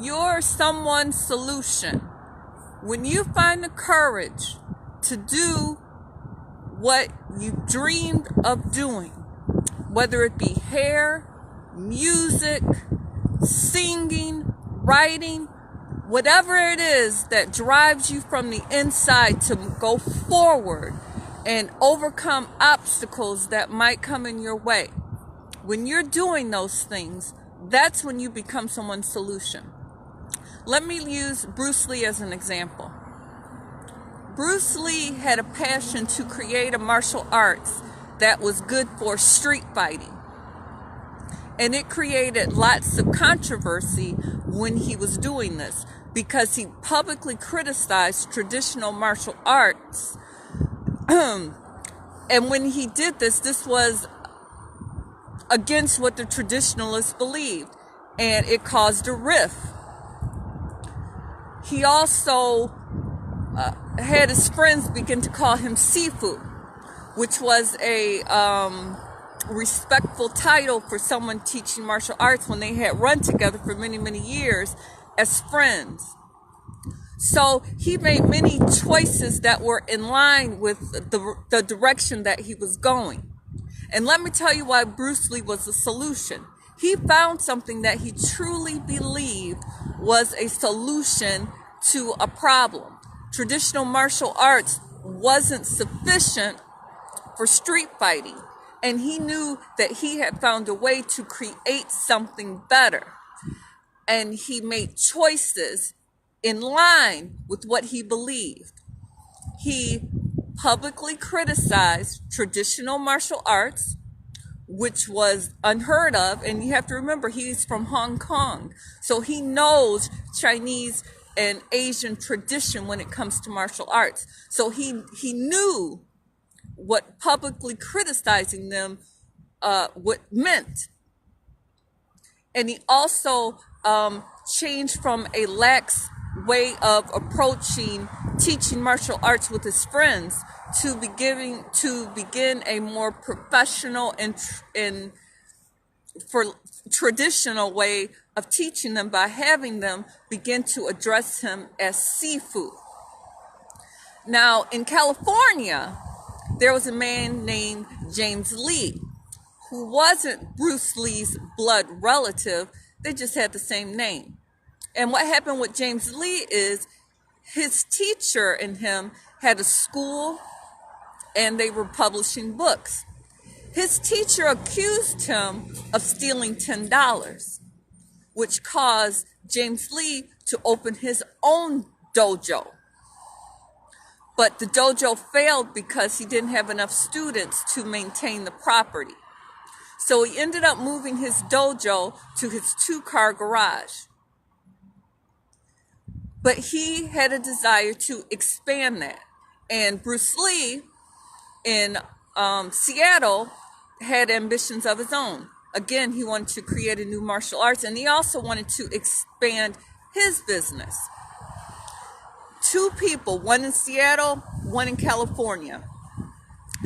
you're someone's solution. When you find the courage to do what you dreamed of doing, whether it be hair, music, singing, writing, whatever it is that drives you from the inside to go forward and overcome obstacles that might come in your way. When you're doing those things, that's when you become someone's solution. Let me use Bruce Lee as an example. Bruce Lee had a passion to create a martial arts that was good for street fighting. And it created lots of controversy when he was doing this because he publicly criticized traditional martial arts. And when he did this, this was against what the traditionalists believed, and it caused a rift. He also had his friends begin to call him Sifu, which was a respectful title for someone teaching martial arts when they had run together for many, many years as friends. So he made many choices that were in line with the direction that he was going. And let me tell you why Bruce Lee was a solution. He found something that he truly believed was a solution to a problem. Traditional martial arts wasn't sufficient for street fighting, and he knew that he had found a way to create something better. And he made choices in line with what he believed. He publicly criticized traditional martial arts, which was unheard of. And you have to remember, he's from Hong Kong, so he knows Chinese and Asian tradition when it comes to martial arts. So he knew what publicly criticizing them what meant. And he also changed from a lax way of approaching teaching martial arts with his friends to begin a more professional and for traditional way of teaching them by having them begin to address him as Sifu. Now, in California, there was a man named James Lee who wasn't Bruce Lee's blood relative. They just had the same name. And what happened with James Lee is his teacher and him had a school and they were publishing books. His teacher accused him of stealing $10, which caused James Lee to open his own dojo. But the dojo failed because he didn't have enough students to maintain the property. So he ended up moving his dojo to his 2-car garage. But he had a desire to expand that. And Bruce Lee in Seattle had ambitions of his own. Again, he wanted to create a new martial arts, and he also wanted to expand his business. 2 people, one in Seattle, one in California.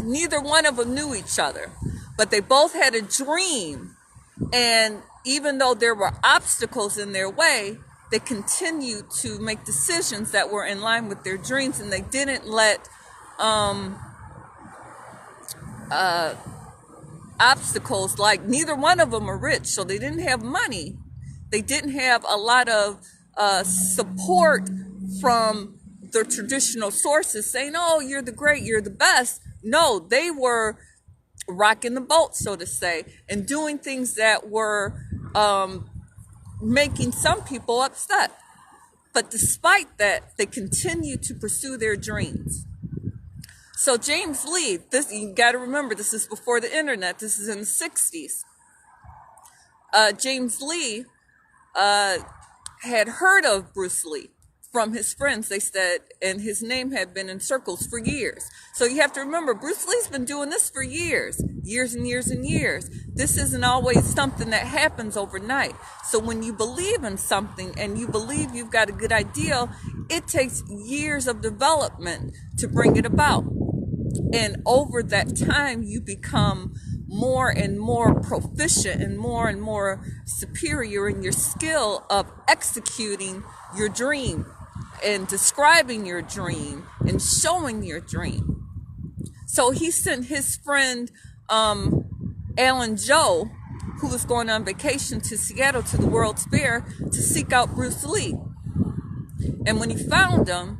Neither one of them knew each other, but they both had a dream. And even though there were obstacles in their way, they continued to make decisions that were in line with their dreams, and they didn't let obstacles, like neither one of them are rich, so they didn't have money. They didn't have a lot of support from the traditional sources saying, oh, you're the great, you're the best. No, they were rocking the boat, so to say, and doing things that were making some people upset. But despite that, they continued to pursue their dreams. So James Lee, this, you got to remember, this is before the internet. This is in the 60s. James Lee had heard of Bruce Lee from his friends, they said, and his name had been in circles for years. So you have to remember, Bruce Lee's been doing this for years and years and years. This isn't always something that happens overnight. So when you believe in something and you believe you've got a good ideal, it takes years of development to bring it about. And over that time, you become more and more proficient and more superior in your skill of executing your dream and describing your dream and showing your dream. So he sent his friend Alan Joe, who was going on vacation to Seattle to the World's Fair, to seek out Bruce Lee. And when he found him,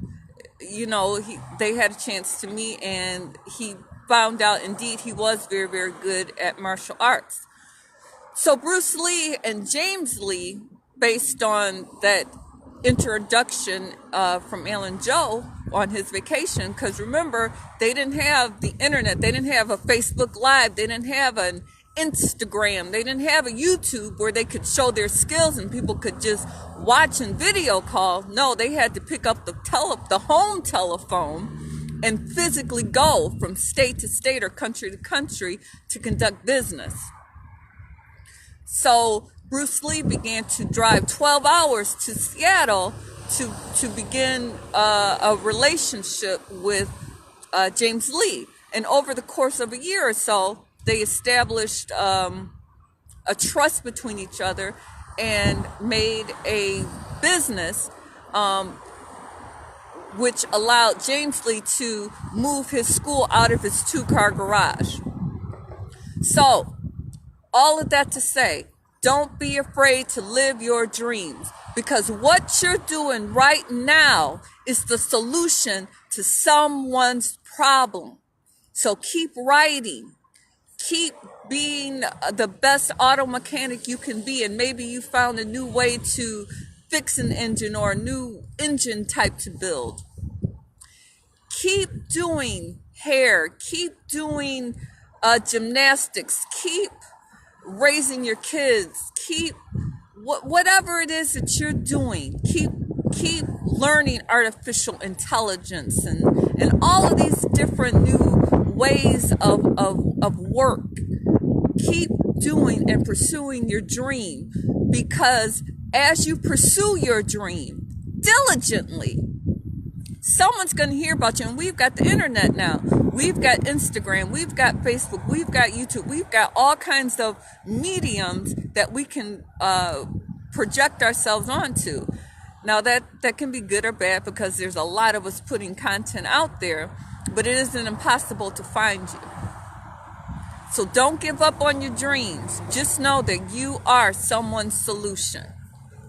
they had a chance to meet, and he found out indeed he was very, very good at martial arts. So Bruce Lee and James Lee, based on that introduction from Alan Joe on his vacation, because remember, they didn't have the internet, they didn't have a Facebook Live, they didn't have an Instagram, they didn't have a YouTube where they could show their skills and people could just watch and video call. No, they had to pick up the home telephone and physically go from state to state or country to country to conduct business. So Bruce Lee began to drive 12 hours to Seattle to begin a relationship with James Lee. And over the course of a year or so, they established a trust between each other and made a business which allowed James Lee to move his school out of his 2-car garage. So, all of that to say, don't be afraid to live your dreams, because what you're doing right now is the solution to someone's problem. So keep writing. Keep being the best auto mechanic you can be, and maybe you found a new way to fix an engine or a new engine type to build. Keep doing hair. Keep doing gymnastics. Keep raising your kids. Keep whatever it is that you're doing. Keep learning artificial intelligence and all of these different new ways of work. Keep doing and pursuing your dream, because as you pursue your dream diligently, someone's going to hear about you. And we've got the internet now. We've got Instagram. We've got Facebook. We've got YouTube. We've got all kinds of mediums that we can project ourselves onto. Now that can be good or bad, because there's a lot of us putting content out there, but it isn't impossible to find you. So don't give up on your dreams. Just know that you are someone's solution.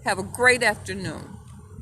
Have a great afternoon.